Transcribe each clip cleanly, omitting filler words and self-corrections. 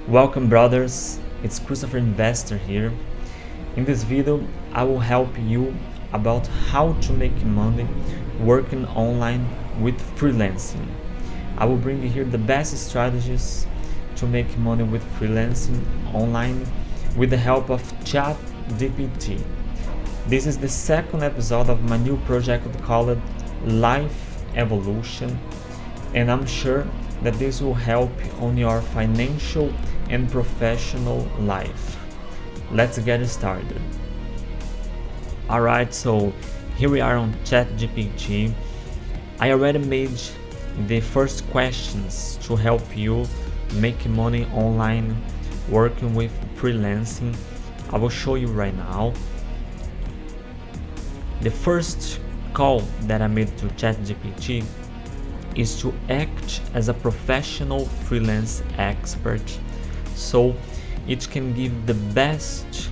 Welcome brothers, it's Christopher Investor here. In this video, I will help you about how to make money working online with freelancing. I will bring you here the best strategies to make money with freelancing online with the help of ChatGPT. This is the second episode of my new project called Life Evolution, and I'm sure that this will help on your financial and professional life. Let's get started. Alright, so here we are on ChatGPT. I already made the first questions to help you make money online working with freelancing. I will show you right now. The first call that I made to ChatGPT is to act as a professional freelance expert so it can give the best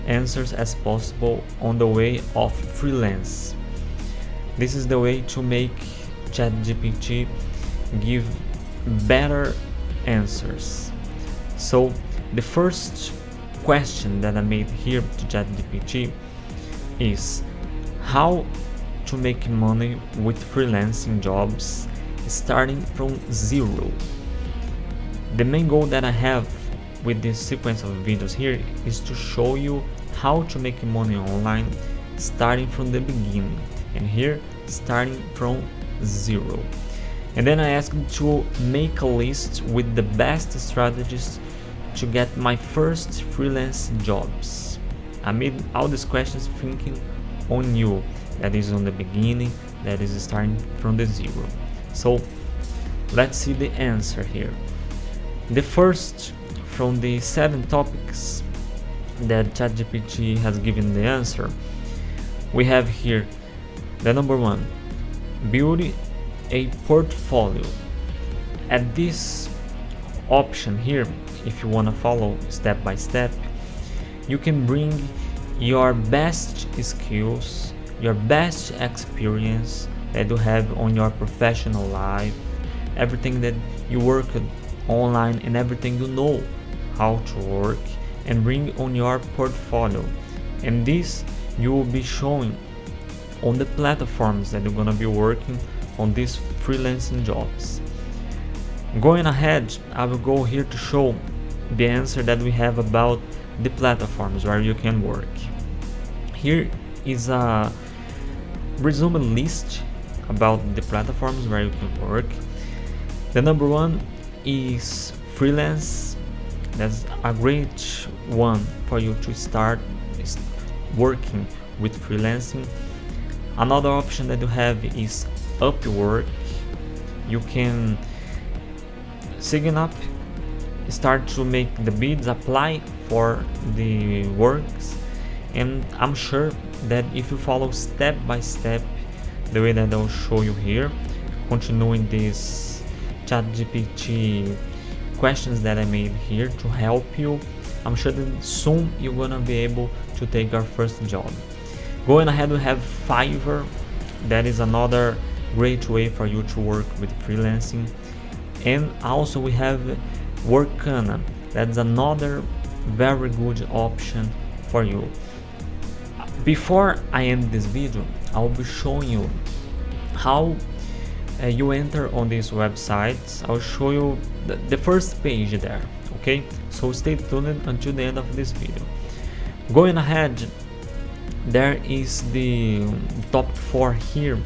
answers as possible on the way of freelance. This is the way to make ChatGPT give better answers. So the first question that I made here to ChatGPT is how to make money with freelancing jobs starting from zero. The main goal that I have with this sequence of videos here is to show you how to make money online starting from the beginning, and here starting from zero. And then I asked to make a list with the best strategies to get my first freelance jobs. I made all these questions thinking on you, that is on the beginning, that is starting from the zero. So let's see the answer here. The first from the 7 topics that ChatGPT has given the answer, we have here the number 1, build a portfolio. At this option here, if you want to follow step by step, you can bring your best skills, your best experience that you have on your professional life, everything that you work online and everything you know how to work, and bring on your portfolio. And this you will be showing on the platforms that you're gonna be working on these freelancing jobs. Going ahead, I will go here to show the answer that we have about the platforms where you can work. Here is a resume list about the platforms where you can work. The number 1 is freelance. That's a great one for you to start working with freelancing. Another option that you have is Upwork. You can sign up, start to make the bids, apply for the works, and I'm sure that if you follow step by step the way that I'll show you here, continuing this ChatGPT questions that I made here to help you, I'm sure that soon you're gonna be able to take your first job. Going ahead, we have Fiverr. That is another great way for you to work with freelancing. And also we have Workana. That's another very good option for you. Before I end this video, I'll be showing you how you enter on these websites. I'll show you the first page there, okay? So stay tuned until the end of this video. Going ahead, there is the top 4 here,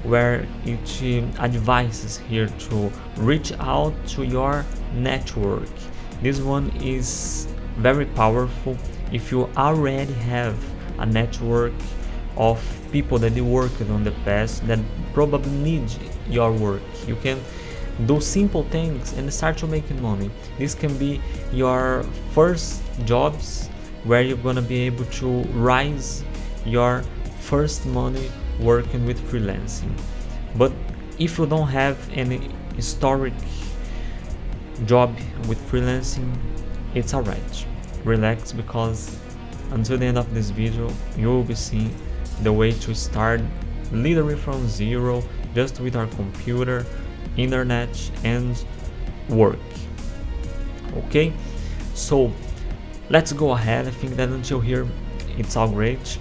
where it advises here to reach out to your network. This one is very powerful. If you already have a network of people that you worked on the past that probably need your work, you can do simple things and start to make money. This can be your first jobs where you're gonna be able to rise your first money working with freelancing. But if you don't have any historic job with freelancing, it's alright. Relax, because until the end of this video you will be seeing the way to start literally from zero, just with our computer, internet and work. Okay, So let's go ahead. I think that until here it's all great.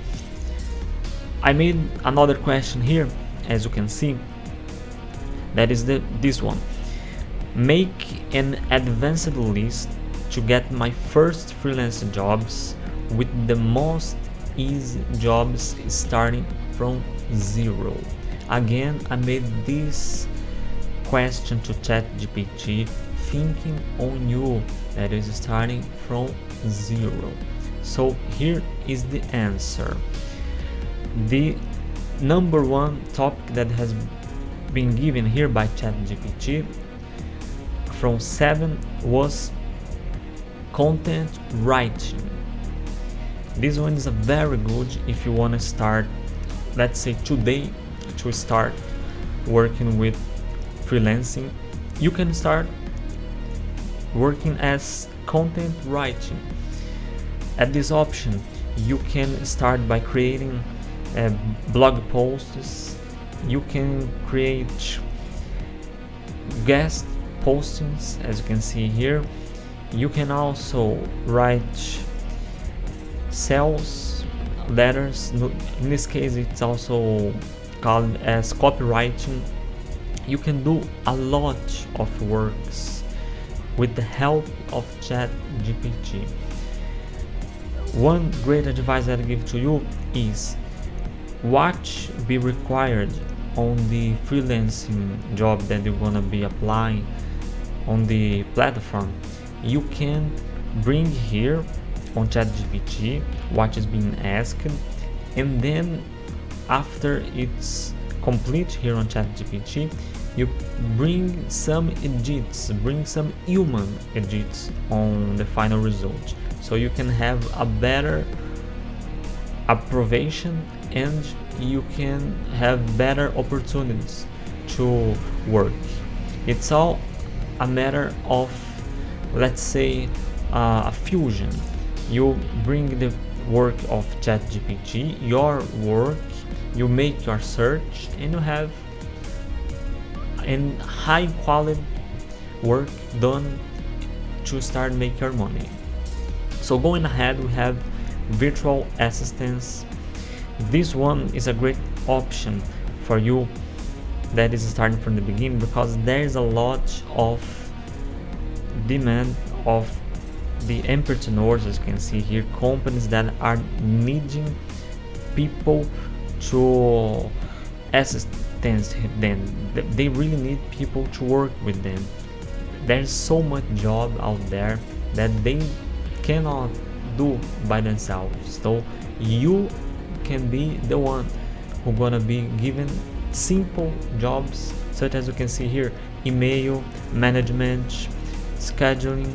I made another question here, as you can see, that is this one. Make an advanced list to get my first freelance jobs with the most easy jobs starting from zero. Again, I made this question to ChatGPT thinking on you, that is starting from zero. So here is the answer. The number one topic that has been given here by ChatGPT from 7 was content writing. This one is a very good if you want to start, let's say today, to start working with freelancing. You can start working as content writing. At this option, you can start by creating blog posts. You can create guest postings, as you can see here. You can also write sales letters. In this case, it's also called as copywriting. You can do a lot of works with the help of ChatGPT. One great advice that I give to you is what be required on the freelancing job that you're gonna be applying on the platform. You can bring here on ChatGPT what is being asked, and then after it's complete here on ChatGPT, you bring some edits, bring some human edits on the final result, so you can have a better approbation and you can have better opportunities to work. It's all a matter of, let's say, a fusion. You bring the work of ChatGPT, your work, you make your search, and you have a high quality work done to start make your money. So going ahead, we have virtual assistants. This one is a great option for you that is starting from the beginning, because there is a lot of demand of the entrepreneurs, as you can see here, companies that are needing people to assist them. They really need people to work with them. There's so much job out there that they cannot do by themselves, so you can be the one who gonna be given simple jobs, such as you can see here: email management, scheduling.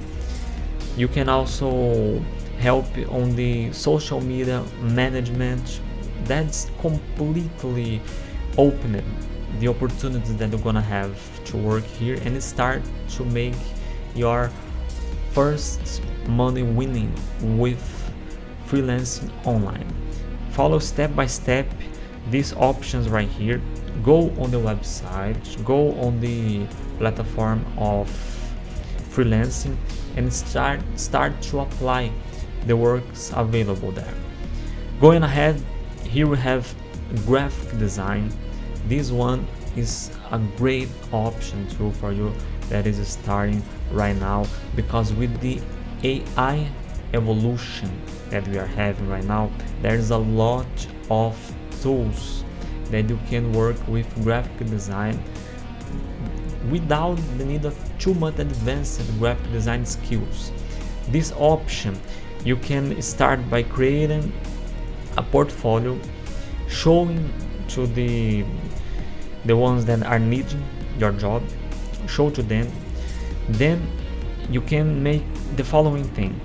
You can also help on the social media management. That's completely opened the opportunities that you're gonna have to work here and start to make your first money winning with freelancing online. Follow step by step these options right here. Go on the website, go on the platform of freelancing, and start to apply the works available there. Going ahead, here we have graphic design. This one is a great option too for you that is starting right now, because with the AI evolution that we are having right now, there's a lot of tools that you can work with graphic design without the need of too much advanced graphic design skills. This option, you can start by creating a portfolio, showing to the ones that are needing your job, show to them. Then you can make the following thing: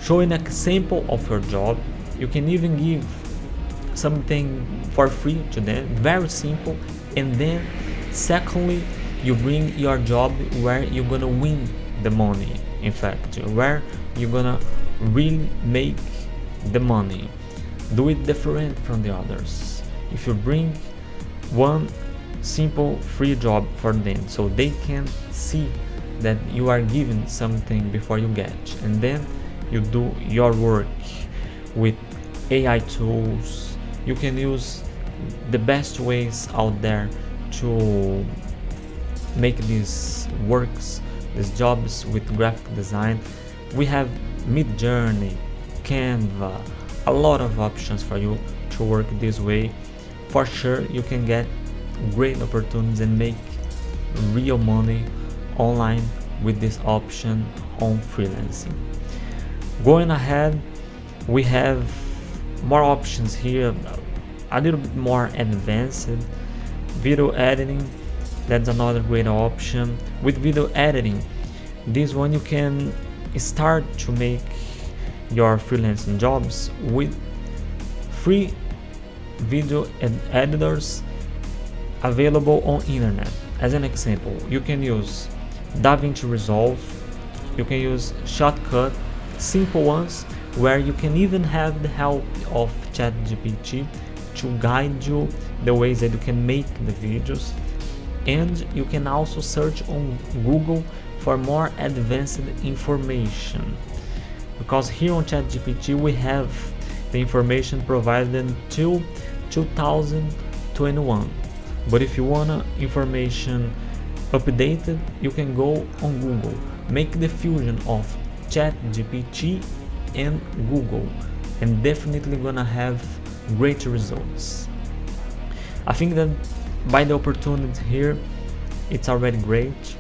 show an example of your job. You can even give something for free to them, very simple. And then secondly, you bring your job where you're gonna win the money, in fact, where you're gonna really make the money. Do it different from the others. If you bring one simple free job for them, so they can see that you are given something before you get, and then you do your work with AI tools. You can use the best ways out there to make these works, these jobs with graphic design. We have Midjourney, Canva, a lot of options for you to work this way. For sure you can get great opportunities and make real money online with this option on freelancing. Going ahead, we have more options here, a little bit more advanced. Video editing, that's another great option. With video editing, this one you can start to make your freelancing jobs with free video editors available on internet. As an example, you can use DaVinci Resolve, you can use Shotcut, simple ones where you can even have the help of ChatGPT to guide you the ways that you can make the videos. And you can also search on Google for more advanced information, because here on ChatGPT we have the information provided until 2021, but if you want information updated, you can go on Google, make the fusion of ChatGPT and Google, and definitely gonna have great results. I think that by the opportunity here, it's already great.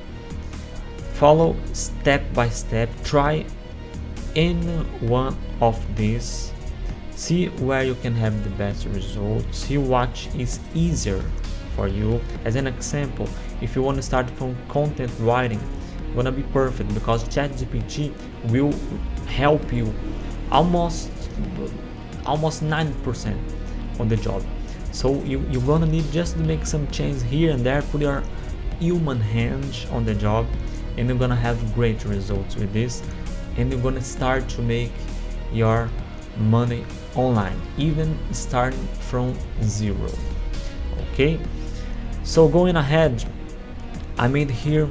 Follow step by step, try any one of these, see where you can have the best results, see what is easier for you. As an example, if you want to start from content writing, gonna be perfect because ChatGPT will help you almost 90% on the job. So you're gonna need just to make some changes here and there, put your human hand on the job, and you're gonna have great results with this, and you're gonna start to make your money online, even starting from zero. Okay, so going ahead, I made here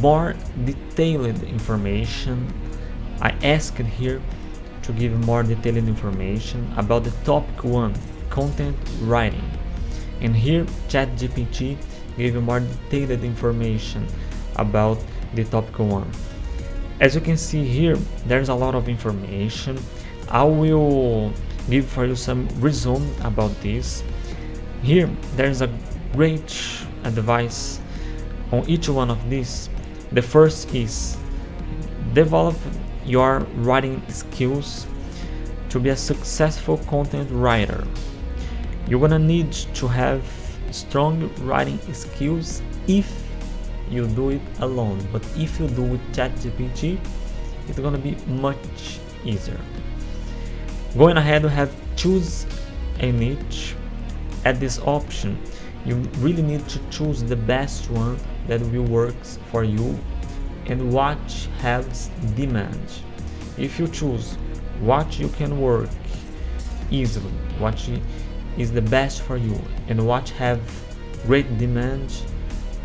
more detailed information. I asked here to give more detailed information about the topic 1, content writing, and here ChatGPT gave you more detailed information about the topic 1. As you can see here, there's a lot of information. I will give for you some resume about this. Here there's a great advice on each one of these. The first is develop your writing skills to be a successful content writer. You're gonna need to have strong writing skills if you do it alone, but if you do with ChatGPT, it's gonna be much easier. Going ahead, we have choose a niche. At this option, you really need to choose the best one that will work for you and what has demand. If you choose what you can work easily, what is the best for you, and what have great demand,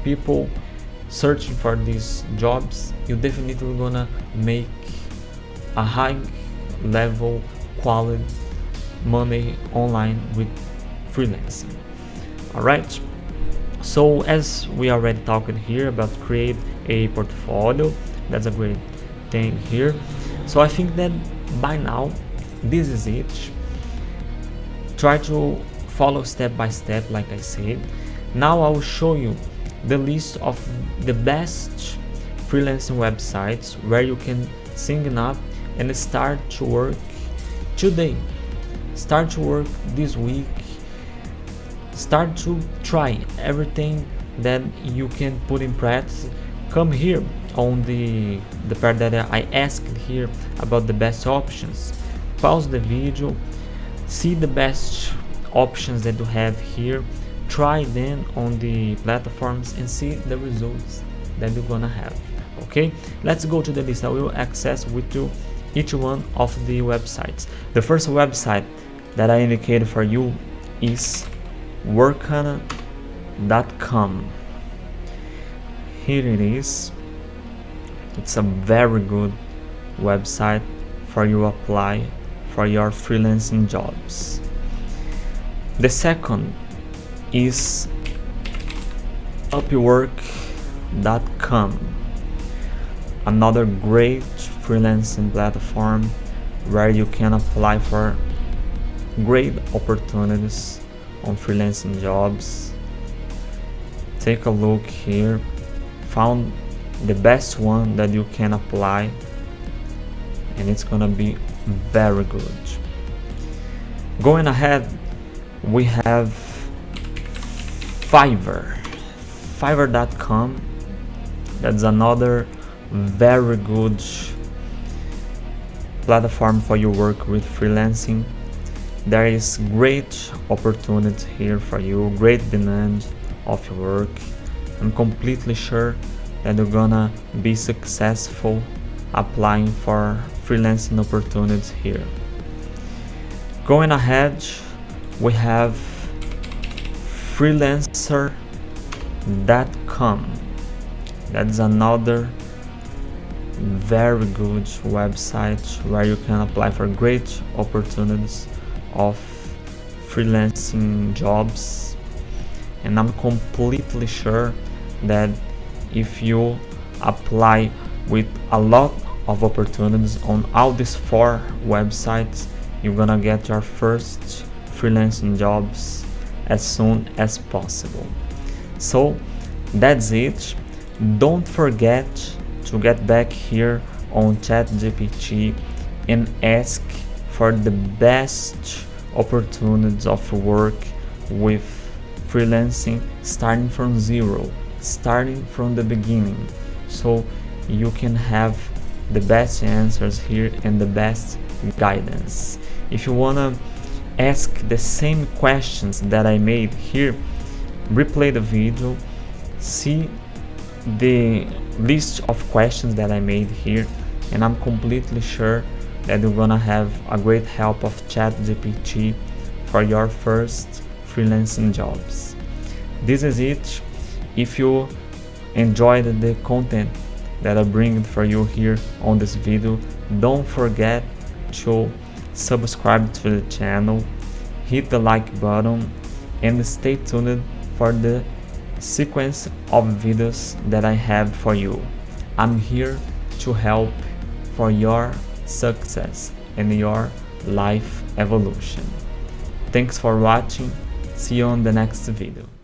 people searching for these jobs, you're definitely gonna make a high level quality money online with freelancing. All right, so as we already talked here about create a portfolio, that's a great thing here. So I think that by now this is it. Try to follow step by step like I said. Now I will show you the list of the best freelancing websites where you can sign up and start to work today. Start to work this week. Start to try everything that you can put in practice. Come here on the part that I asked here about the best options. Pause the video, see the best options that you have here, try them on the platforms and see the results that you're gonna have. Okay, let's go to the list. I will access with you each one of the websites. The first website that I indicated for you is workana.com. Here it is. It's a very good website for you apply for your freelancing jobs. The second is Upwork.com, another great freelancing platform where you can apply for great opportunities on freelancing jobs. Take a look here, found the best one that you can apply, and it's gonna be very good. Going ahead, we have Fiverr.com. That's another very good platform for you work with freelancing. There is great opportunity here for you, great demand of your work. I'm completely sure that you're gonna be successful applying for freelancing opportunities here. Going ahead, we have Freelancer.com. That's another very good website where you can apply for great opportunities of freelancing jobs, and I'm completely sure that if you apply with a lot of opportunities on all these 4 websites, you're gonna get your first freelancing jobs as soon as possible. So that's it. Don't forget to get back here on ChatGPT and ask for the best opportunities of work with freelancing, starting from zero, starting from the beginning, so you can have the best answers here and the best guidance. If you wanna ask the same questions that I made here, replay the video, see the list of questions that I made here, and I'm completely sure that you're gonna have a great help of ChatGPT for your first freelancing jobs. This is it. If you enjoyed the content that I bring for you here on this video, don't forget to subscribe to the channel, hit the like button, and stay tuned for the sequence of videos that I have for you. I'm here to help for your success and your life evolution. Thanks for watching. See you on the next video.